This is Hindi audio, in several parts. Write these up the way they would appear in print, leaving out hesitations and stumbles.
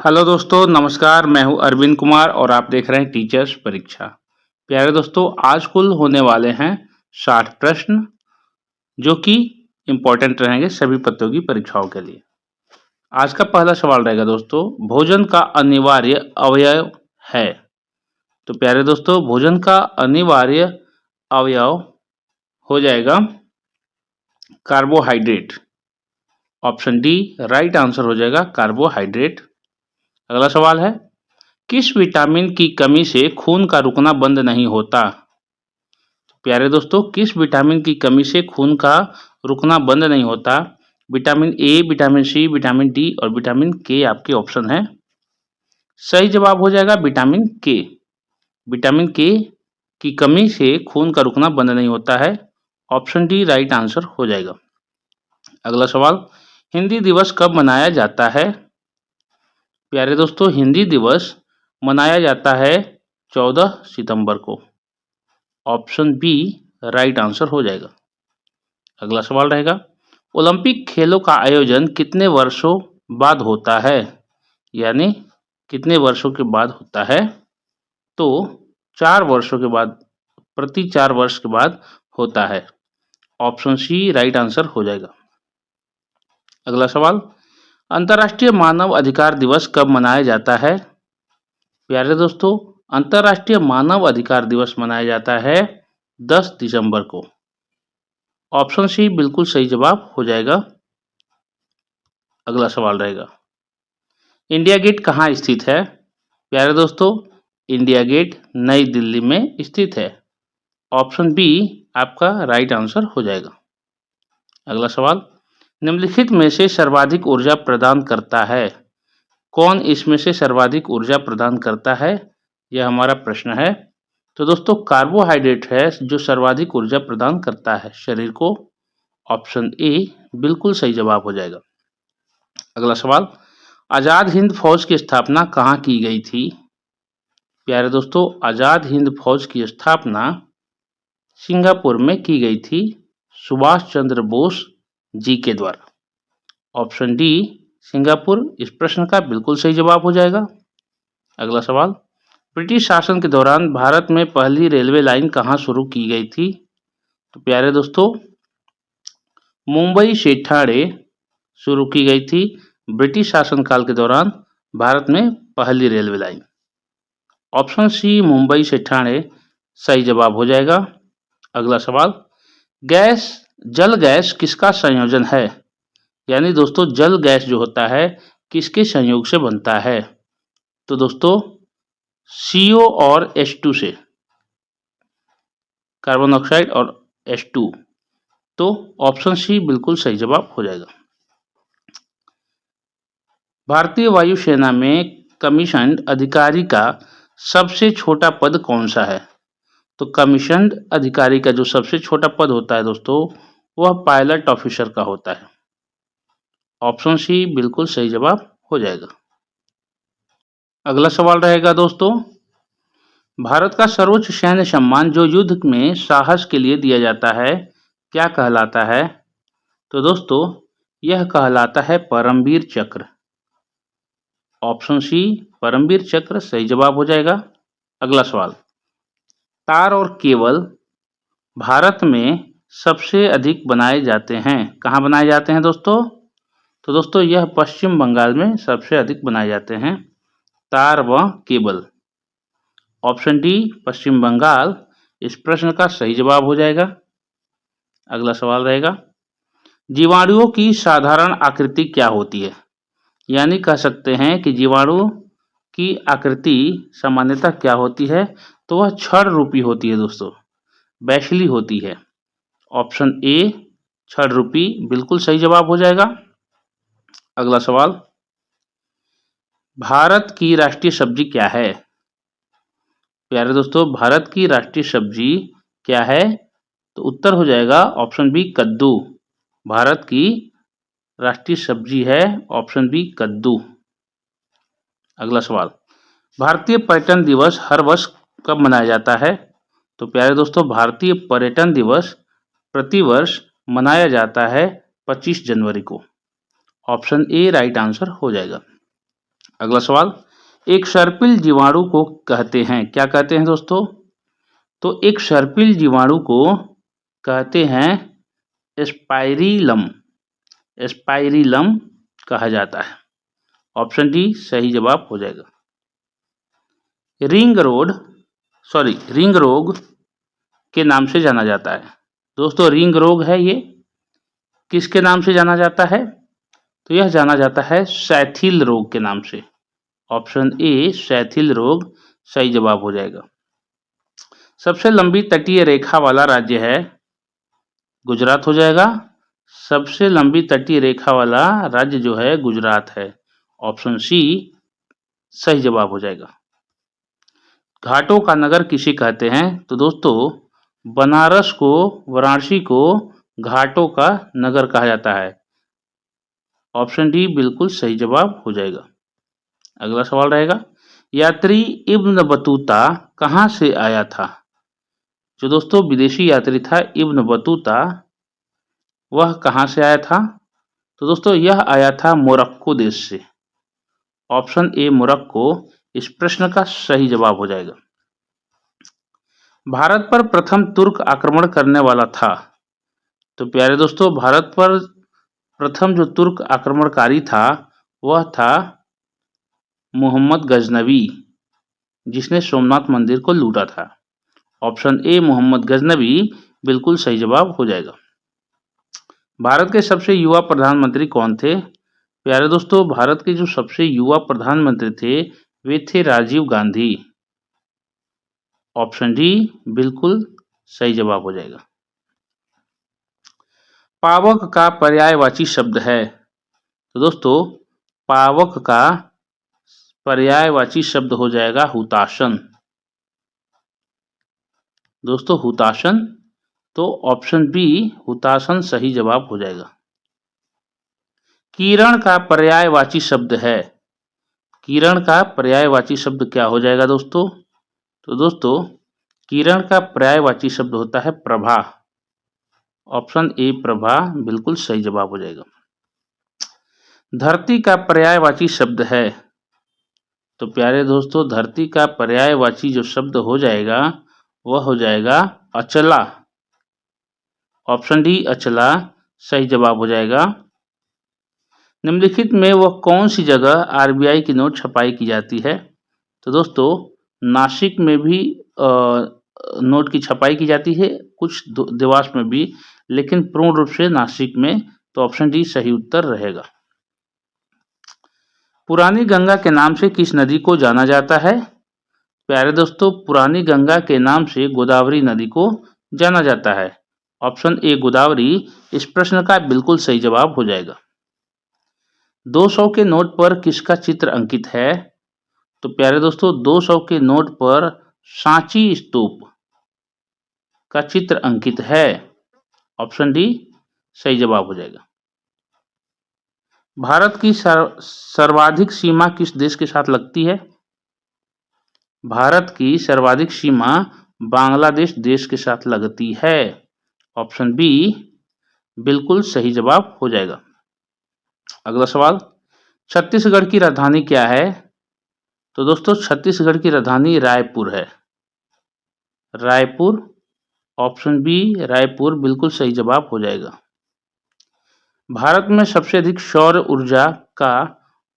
हेलो दोस्तों, नमस्कार। मैं हूं अरविंद कुमार और आप देख रहे हैं टीचर्स परीक्षा। प्यारे दोस्तों, आज कुल होने वाले हैं 60 प्रश्न जो कि इम्पोर्टेंट रहेंगे सभी प्रतियोगी परीक्षाओं के लिए। आज का पहला सवाल रहेगा दोस्तों, भोजन का अनिवार्य अवयव है। तो प्यारे दोस्तों, भोजन का अनिवार्य अवयव हो जाएगा carbohydrate. Option D right answer हो जाएगा कार्बोहाइड्रेट। अगला सवाल है, किस विटामिन की कमी से खून का रुकना बंद नहीं होता। प्यारे दोस्तों, किस विटामिन की कमी से खून का रुकना बंद नहीं होता। Vitamin A, vitamin C, vitamin D और विटामिन के आपके ऑप्शन है। सही जवाब हो जाएगा विटामिन के। विटामिन के की कमी से खून का रुकना बंद नहीं होता है। ऑप्शन डी राइट आंसर हो जाएगा। अगला सवाल, हिंदी दिवस कब मनाया जाता है। प्यारे दोस्तों, हिंदी दिवस मनाया जाता है 14 सितंबर को। ऑप्शन बी राइट आंसर हो जाएगा। अगला सवाल रहेगा, ओलंपिक खेलों का आयोजन कितने वर्षों बाद होता है, यानी कितने वर्षों के बाद होता है। तो 4 वर्षों के बाद, प्रति 4 वर्ष के बाद होता है। ऑप्शन सी राइट आंसर हो जाएगा। अगला सवाल, अंतर्राष्ट्रीय मानव अधिकार दिवस कब मनाया जाता है। प्यारे दोस्तों, अंतर्राष्ट्रीय मानव अधिकार दिवस मनाया जाता है 10 दिसंबर को। ऑप्शन सी बिल्कुल सही जवाब हो जाएगा। अगला सवाल रहेगा, इंडिया गेट कहाँ स्थित है। प्यारे दोस्तों, इंडिया गेट नई दिल्ली में स्थित है। ऑप्शन बी आपका राइट आंसर हो जाएगा। अगला सवाल, निम्नलिखित में से सर्वाधिक ऊर्जा प्रदान करता है। कौन इसमें से सर्वाधिक ऊर्जा प्रदान करता है, यह हमारा प्रश्न है। तो दोस्तों, कार्बोहाइड्रेट है जो सर्वाधिक ऊर्जा प्रदान करता है शरीर को। ऑप्शन ए बिल्कुल सही जवाब हो जाएगा। अगला सवाल, आज़ाद हिंद फौज की स्थापना कहाँ की गई थी। प्यारे दोस्तों, आज़ाद हिंद फौज की स्थापना सिंगापुर में की गई थी सुभाष चंद्र बोस जी के द्वारा। ऑप्शन डी सिंगापुर इस प्रश्न का बिल्कुल सही जवाब हो जाएगा। अगला सवाल, ब्रिटिश शासन के दौरान भारत में पहली रेलवे लाइन कहाँ शुरू की गई थी। तो प्यारे दोस्तों, मुंबई से ठाणे शुरू की गई थी ब्रिटिश शासनकाल के दौरान भारत में पहली railway line. Option C Mumbai से ठाणे सही जवाब हो जाएगा। अगला सवाल, जल गैस किसका संयोजन है, यानी दोस्तों जल गैस जो होता है किसके संयोग से बनता है। तो दोस्तों CO और H2 से, कार्बन डाइऑक्साइड और H2। तो ऑप्शन सी बिल्कुल सही जवाब हो जाएगा। भारतीय वायुसेना में कमीशन्ड अधिकारी का सबसे छोटा पद कौन सा है। तो कमीशन्ड अधिकारी का जो सबसे छोटा पद होता है दोस्तों, वह पायलट ऑफिसर का होता है। ऑप्शन सी बिल्कुल सही जवाब हो जाएगा। अगला सवाल रहेगा दोस्तों, भारत का सर्वोच्च सैन्य सम्मान जो युद्ध में साहस के लिए दिया जाता है क्या कहलाता है। तो दोस्तों यह कहलाता है परमवीर चक्र। ऑप्शन सी परमवीर चक्र सही जवाब हो जाएगा। अगला सवाल, तार और केबल भारत में सबसे अधिक बनाए जाते हैं, कहाँ बनाए जाते हैं दोस्तों। तो दोस्तों यह पश्चिम बंगाल में सबसे अधिक बनाए जाते हैं तार व केबल। ऑप्शन डी पश्चिम बंगाल इस प्रश्न का सही जवाब हो जाएगा। अगला सवाल रहेगा, जीवाणुओं की साधारण आकृति क्या होती है, यानी कह सकते हैं कि जीवाणु की आकृति सामान्यतः क्या होती है। तो वह छड़ रूपी होती है दोस्तों, बैशली होती है। ऑप्शन ए छड़ रूपी बिल्कुल सही जवाब हो जाएगा। अगला सवाल, भारत की राष्ट्रीय सब्जी क्या है। प्यारे दोस्तों, भारत की राष्ट्रीय सब्जी क्या है। तो उत्तर हो जाएगा ऑप्शन बी कद्दू। भारत की राष्ट्रीय सब्जी है ऑप्शन बी कद्दू। अगला सवाल, भारतीय पर्यटन दिवस हर वर्ष कब मनाया जाता है। तो प्यारे दोस्तों, भारतीय पर्यटन दिवस प्रतिवर्ष मनाया जाता है 25 जनवरी को। ऑप्शन ए राइट आंसर हो जाएगा। अगला सवाल, एक सर्पिल जीवाणु को कहते हैं, क्या कहते हैं दोस्तों? तो एक सर्पिल जीवाणु को कहते हैं स्पाइरिलम, स्पाइरिलम कहा जाता है। ऑप्शन डी सही जवाब हो जाएगा। रिंग रोग के नाम से जाना जाता है। दोस्तों रिंग रोग है ये, किसके नाम से जाना जाता है? तो यह जाना जाता है सैथिल रोग के नाम से। ऑप्शन ए सैथिल रोग सही जवाब हो जाएगा। सबसे लंबी तटीय रेखा वाला राज्य है, गुजरात हो जाएगा। सबसे लंबी तटीय रेखा वाला राज्य जो है गुजरात है। ऑप्शन सी सही जवाब हो जाएगा। घाटों का नगर किसे कहते हैं? तो दोस्तों बनारस को, वाराणसी को घाटों का नगर कहा जाता है। ऑप्शन डी बिल्कुल सही जवाब हो जाएगा। अगला सवाल रहेगा, यात्री इब्न बतूता कहाँ से आया था? जो दोस्तों विदेशी यात्री था इब्न बतूता, वह कहाँ से आया था? तो दोस्तों यह आया था मोरक्को देश से। ऑप्शन ए मोरक्को इस प्रश्न का सही जवाब हो जाएगा। भारत पर प्रथम तुर्क आक्रमण करने वाला था। तो प्यारे दोस्तों भारत पर प्रथम जो तुर्क आक्रमणकारी था वह था मोहम्मद गजनवी, जिसने सोमनाथ मंदिर को लूटा था। ऑप्शन ए मोहम्मद गजनवी बिल्कुल सही जवाब हो जाएगा। भारत के सबसे युवा प्रधानमंत्री कौन थे? प्यारे दोस्तों भारत के जो सबसे युवा प्रधानमंत्री थे वे थे राजीव गांधी। ऑप्शन डी बिल्कुल सही जवाब हो जाएगा। पावक का पर्यायवाची शब्द है। तो दोस्तों पावक का पर्यायवाची शब्द हो जाएगा हुताशन। दोस्तों हुताशन, तो ऑप्शन बी हुताशन सही जवाब हो जाएगा। किरण का पर्यायवाची शब्द है। किरण का पर्यायवाची शब्द क्या हो जाएगा दोस्तों? तो दोस्तों किरण का पर्यायवाची शब्द होता है प्रभा। ऑप्शन ए प्रभा बिल्कुल सही जवाब हो जाएगा। धरती का पर्यायवाची शब्द है। तो प्यारे दोस्तों धरती का पर्यायवाची जो शब्द हो जाएगा वह हो जाएगा अचला। ऑप्शन डी अचला सही जवाब हो जाएगा। निम्नलिखित में वह कौन सी जगह आरबीआई की नोट छपाई की जाती है? तो दोस्तों नासिक में भी नोट की छपाई की जाती है, कुछ देवास में भी, लेकिन पूर्ण रूप से नासिक में। तो ऑप्शन डी सही उत्तर रहेगा। पुरानी गंगा के नाम से किस नदी को जाना जाता है? प्यारे दोस्तों पुरानी गंगा के नाम से गोदावरी नदी को जाना जाता है। ऑप्शन ए गोदावरी इस प्रश्न का बिल्कुल सही जवाब हो जाएगा। 200 के नोट पर किसका चित्र अंकित है? तो प्यारे दोस्तों 200 के नोट पर सांची स्तूप का चित्र अंकित है। ऑप्शन डी सही जवाब हो जाएगा। भारत की सर्वाधिक सीमा किस देश के साथ लगती है? भारत की सर्वाधिक सीमा बांग्लादेश देश के साथ लगती है। ऑप्शन बी बिल्कुल सही जवाब हो जाएगा। अगला सवाल, छत्तीसगढ़ की राजधानी क्या है? तो दोस्तों छत्तीसगढ़ की राजधानी रायपुर है। रायपुर, ऑप्शन बी रायपुर बिल्कुल सही जवाब हो जाएगा। भारत में सबसे अधिक सौर ऊर्जा का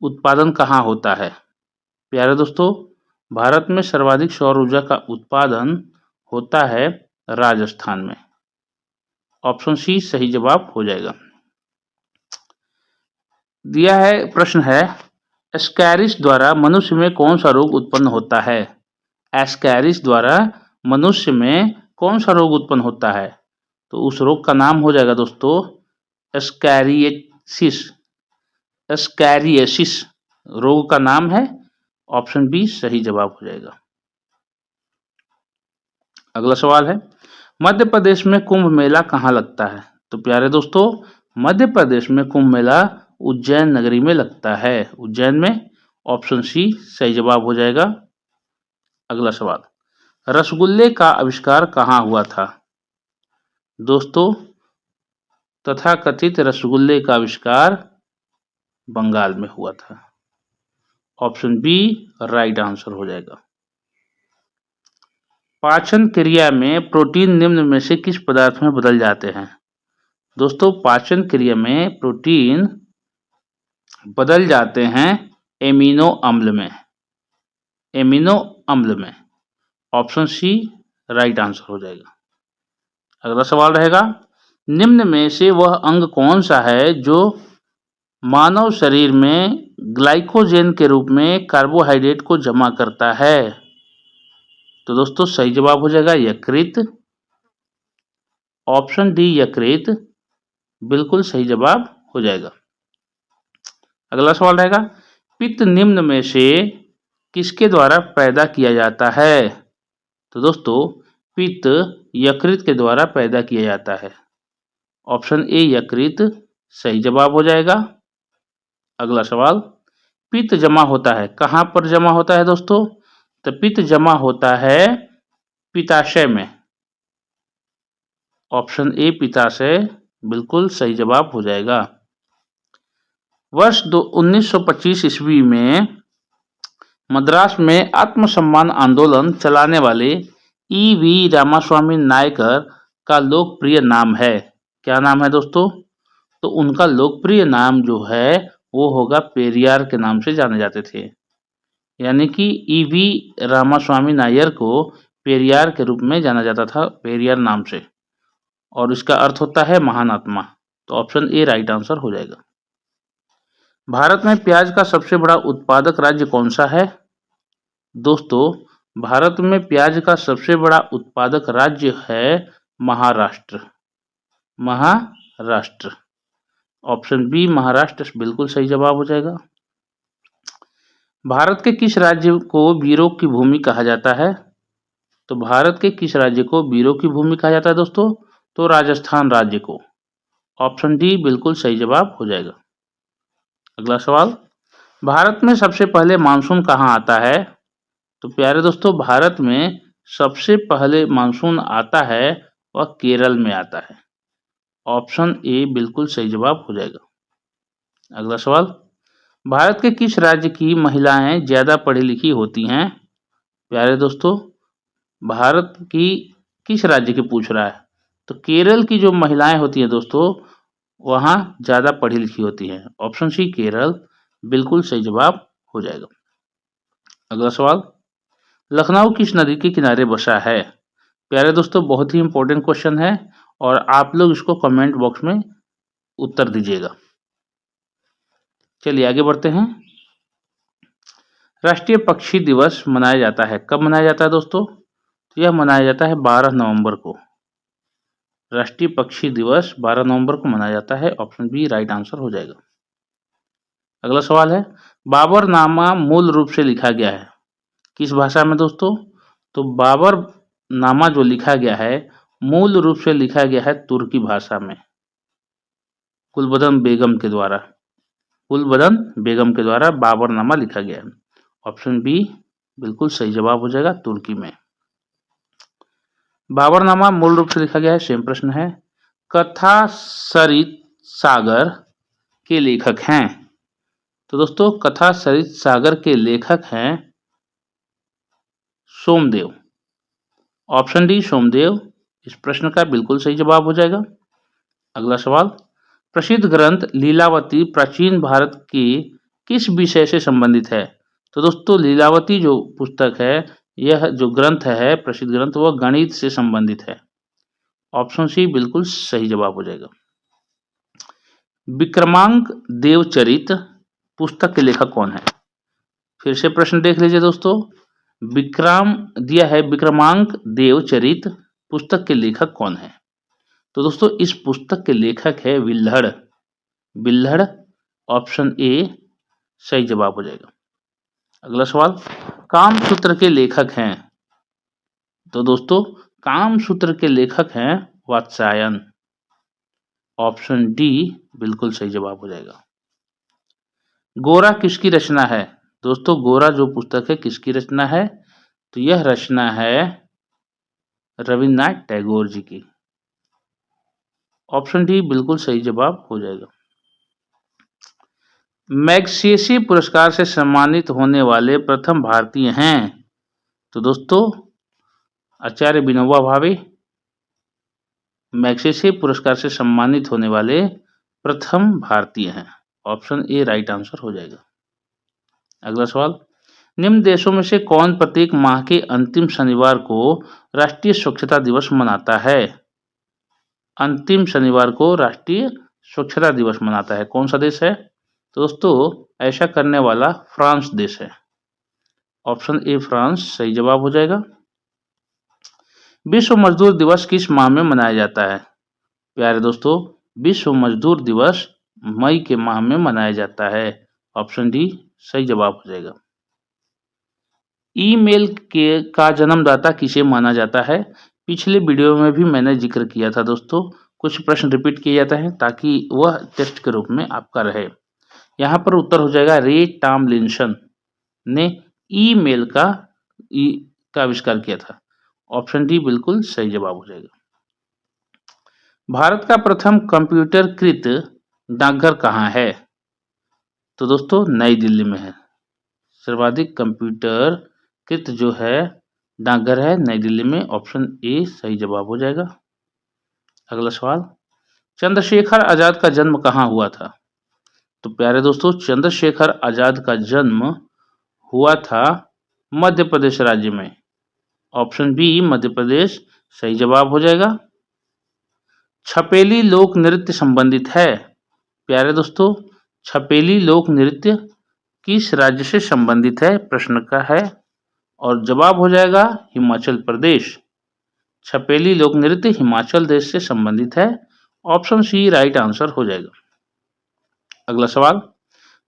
उत्पादन कहाँ होता है? प्यारे दोस्तों भारत में सर्वाधिक सौर ऊर्जा का उत्पादन होता है राजस्थान में। ऑप्शन सी सही जवाब हो जाएगा। दिया है प्रश्न है, एस्कैरिस द्वारा मनुष्य में कौन सा रोग उत्पन्न होता है? एस्कैरिस द्वारा मनुष्य में कौन सा रोग उत्पन्न होता है? तो उस रोग का नाम हो जाएगा दोस्तों एस्कैरिएसिस। एस्कैरिएसिस रोग का नाम है। ऑप्शन बी सही जवाब हो जाएगा। अगला सवाल है, मध्य प्रदेश में कुंभ मेला कहाँ लगता है? तो प्यारे दोस्तों मध्य प्रदेश में कुंभ मेला उज्जैन नगरी में लगता है, उज्जैन में। ऑप्शन सी सही जवाब हो जाएगा। अगला सवाल, रसगुल्ले का आविष्कार कहाँ हुआ था? दोस्तों तथाकथित रसगुल्ले का आविष्कार बंगाल में हुआ था। ऑप्शन बी राइट आंसर हो जाएगा। पाचन क्रिया में प्रोटीन निम्न में से किस पदार्थ में बदल जाते हैं? दोस्तों पाचन क्रिया में प्रोटीन बदल जाते हैं एमिनो अम्ल में। एमिनो अम्ल में ऑप्शन सी राइट आंसर हो जाएगा। अगला सवाल रहेगा, निम्न में से वह अंग कौन सा है जो मानव शरीर में ग्लाइकोजेन के रूप में कार्बोहाइड्रेट को जमा करता है? तो दोस्तों सही जवाब हो जाएगा यकृत। ऑप्शन डी यकृत बिल्कुल सही जवाब हो जाएगा। अगला सवाल रहेगा, पित्त निम्न में से किसके द्वारा पैदा किया जाता है? तो दोस्तों पित्त यकृत के द्वारा पैदा किया जाता है। ऑप्शन ए यकृत सही जवाब हो जाएगा। अगला सवाल, पित्त जमा होता है कहां पर जमा होता है दोस्तों? तो पित्त जमा होता है पित्ताशय में। ऑप्शन ए पित्ताशय बिल्कुल सही जवाब हो जाएगा। वर्ष 1925 ईस्वी में मद्रास में आत्मसम्मान आंदोलन चलाने वाले ईवी रामास्वामी नायकर का लोकप्रिय नाम है। क्या नाम है दोस्तों? तो उनका लोकप्रिय नाम जो है वो होगा पेरियार के नाम से जाने जाते थे। यानी कि ईवी रामास्वामी नायर को पेरियार के रूप में जाना जाता था, पेरियार नाम से, और इसका अर्थ होता है महान आत्मा। तो ऑप्शन ए राइट आंसर हो जाएगा। भारत में प्याज का सबसे बड़ा उत्पादक राज्य कौन सा है? दोस्तों भारत में प्याज का सबसे बड़ा उत्पादक राज्य है महाराष्ट्र। महाराष्ट्र ऑप्शन बी महाराष्ट्र बिल्कुल सही जवाब हो जाएगा। भारत के किस राज्य को वीरों की भूमि कहा जाता है? तो भारत के किस राज्य को वीरों की भूमि कहा जाता है दोस्तों? तो राजस्थान राज्य को। ऑप्शन डी बिल्कुल सही जवाब हो जाएगा। अगला सवाल, भारत में सबसे पहले मानसून कहाँ आता है? तो प्यारे दोस्तों भारत में सबसे पहले मानसून आता है वह केरल में आता है। ऑप्शन ए बिल्कुल सही जवाब हो जाएगा। अगला सवाल, भारत के किस राज्य की महिलाएं ज्यादा पढ़ी लिखी होती हैं? प्यारे दोस्तों भारत की किस राज्य की पूछ रहा है? तो केरल की जो महिलाएं होती हैं दोस्तों वहां ज्यादा पढ़ी लिखी होती हैं। ऑप्शन सी केरल बिल्कुल सही जवाब हो जाएगा। अगला सवाल, लखनऊ किस नदी के किनारे बसा है? प्यारे दोस्तों बहुत ही इंपॉर्टेंट क्वेश्चन है और आप लोग इसको कमेंट बॉक्स में उत्तर दीजिएगा। चलिए आगे बढ़ते हैं। राष्ट्रीय पक्षी दिवस मनाया जाता है, कब मनाया जाता है दोस्तों? तो यह मनाया जाता है 12 नवंबर को। राष्ट्रीय पक्षी दिवस 12 नवंबर को मनाया जाता है। ऑप्शन बी राइट आंसर हो जाएगा। अगला सवाल है, बाबरनामा मूल रूप से लिखा गया है किस भाषा में दोस्तों? तो बाबरनामा जो लिखा गया है मूल रूप से लिखा गया है तुर्की भाषा में, गुलबदन बेगम के द्वारा। गुलबदन बेगम के द्वारा बाबरनामा लिखा गया है। ऑप्शन बी बिल्कुल सही जवाब हो जाएगा, तुर्की में। बाबरनामा मूल रूप से लिखा गया है, सेम प्रश्न है। कथा सरित सागर के लेखक हैं? तो दोस्तों कथा सरित सागर के लेखक हैं सोमदेव। ऑप्शन डी सोमदेव इस प्रश्न का बिल्कुल सही जवाब हो जाएगा। अगला सवाल, प्रसिद्ध ग्रंथ लीलावती प्राचीन भारत के किस विषय से संबंधित है? तो दोस्तों लीलावती जो पुस्तक है, यह जो ग्रंथ है प्रसिद्ध ग्रंथ, वह गणित से संबंधित है। ऑप्शन सी बिल्कुल सही जवाब हो जाएगा। विक्रमांक देवचरित पुस्तक के लेखक कौन है? फिर से प्रश्न देख लीजिए दोस्तों। विक्रम दिया है, विक्रमांक देवचरित पुस्तक के लेखक कौन है? तो दोस्तों इस पुस्तक के लेखक है विल्हड़। विल्हड़ ऑप्शन ए सही जवाब हो जाएगा। अगला सवाल, कामसूत्र के लेखक हैं? तो दोस्तों कामसूत्र के लेखक हैं वात्स्यायन। ऑप्शन डी बिल्कुल सही जवाब हो जाएगा। गोरा किसकी रचना है? दोस्तों गोरा जो पुस्तक है किसकी रचना है? तो यह रचना है रविन्द्रनाथ टैगोर जी की। ऑप्शन डी बिल्कुल सही जवाब हो जाएगा। मैग्सेसे पुरस्कार से सम्मानित होने वाले प्रथम भारतीय हैं? तो दोस्तों आचार्य विनोबा भावे मैग्सेसे पुरस्कार से सम्मानित होने वाले प्रथम भारतीय हैं। ऑप्शन ए राइट आंसर हो जाएगा। अगला सवाल, निम्न देशों में से कौन प्रत्येक माह के अंतिम शनिवार को राष्ट्रीय स्वच्छता दिवस मनाता है? अंतिम शनिवार को राष्ट्रीय स्वच्छता दिवस मनाता है, कौन सा देश है? तो दोस्तों ऐसा करने वाला फ्रांस देश है। ऑप्शन ए फ्रांस सही जवाब हो जाएगा। विश्व मजदूर दिवस किस माह में मनाया जाता है? प्यारे दोस्तों विश्व मजदूर दिवस मई के माह में मनाया जाता है। ऑप्शन डी सही जवाब हो जाएगा। ईमेल के का जन्मदाता किसे माना जाता है? पिछले वीडियो में भी मैंने जिक्र किया था दोस्तों, कुछ प्रश्न रिपीट किए जाते हैं ताकि वह टेस्ट के रूप में आपका रहे। यहाँ पर उत्तर हो जाएगा रे टॉमलिंसन ने ईमेल का आविष्कार किया था। ऑप्शन डी बिल्कुल सही जवाब हो जाएगा। भारत का प्रथम कंप्यूटरकृत डाकघर कहाँ है? तो दोस्तों नई दिल्ली में है। सर्वाधिक कंप्यूटरकृत जो है डाकघर है नई दिल्ली में। ऑप्शन ए सही जवाब हो जाएगा। अगला सवाल, चंद्रशेखर आजाद का जन्म कहाँ हुआ था? तो प्यारे दोस्तों चंद्रशेखर आजाद का जन्म हुआ था मध्य प्रदेश राज्य में। ऑप्शन बी मध्य प्रदेश सही जवाब हो जाएगा। छपेली लोक नृत्य संबंधित है? प्यारे दोस्तों छपेली लोक नृत्य किस राज्य से संबंधित है प्रश्न का है और जवाब हो जाएगा हिमाचल प्रदेश। छपेली लोक नृत्य हिमाचल देश से संबंधित है। ऑप्शन सी राइट आंसर हो जाएगा। अगला सवाल,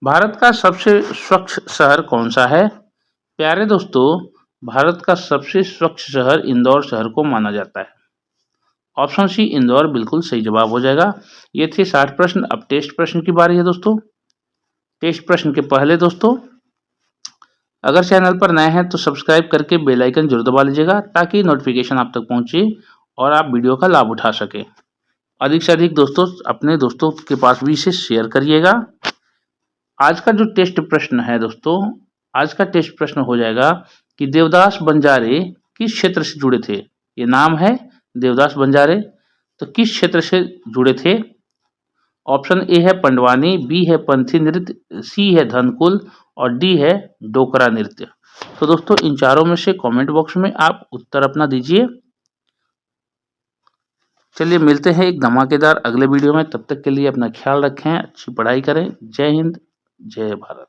भारत का सबसे स्वच्छ शहर कौन सा है? प्यारे दोस्तों भारत का सबसे स्वच्छ शहर इंदौर शहर को माना जाता है। ऑप्शन सी इंदौर बिल्कुल सही जवाब हो जाएगा। ये थे 60 प्रश्न। अब टेस्ट प्रश्न की बारी है दोस्तों। टेस्ट प्रश्न के पहले दोस्तों अगर चैनल पर नए हैं तो सब्सक्राइब करके बेल आइकन जरूर दबा लीजिएगा ताकि नोटिफिकेशन आप तक पहुंचे और आप वीडियो का लाभ उठा सकें। अधिक से अधिक दोस्तों अपने दोस्तों के पास भी इसे शेयर करिएगा। आज का जो टेस्ट प्रश्न है दोस्तों, आज का टेस्ट प्रश्न हो जाएगा कि देवदास बंजारे किस क्षेत्र से जुड़े थे? ये नाम है देवदास बंजारे, तो किस क्षेत्र से जुड़े थे? ऑप्शन ए है पंडवानी, बी है पंथी नृत्य, सी है धनकुल और डी है डोकरा नृत्य। तो दोस्तों इन चारों में से कमेंट बॉक्स में आप उत्तर अपना दीजिए। चलिए मिलते हैं एक धमाकेदार अगले वीडियो में। तब तक के लिए अपना ख्याल रखें, अच्छी पढ़ाई करें। जय हिंद, जय भारत।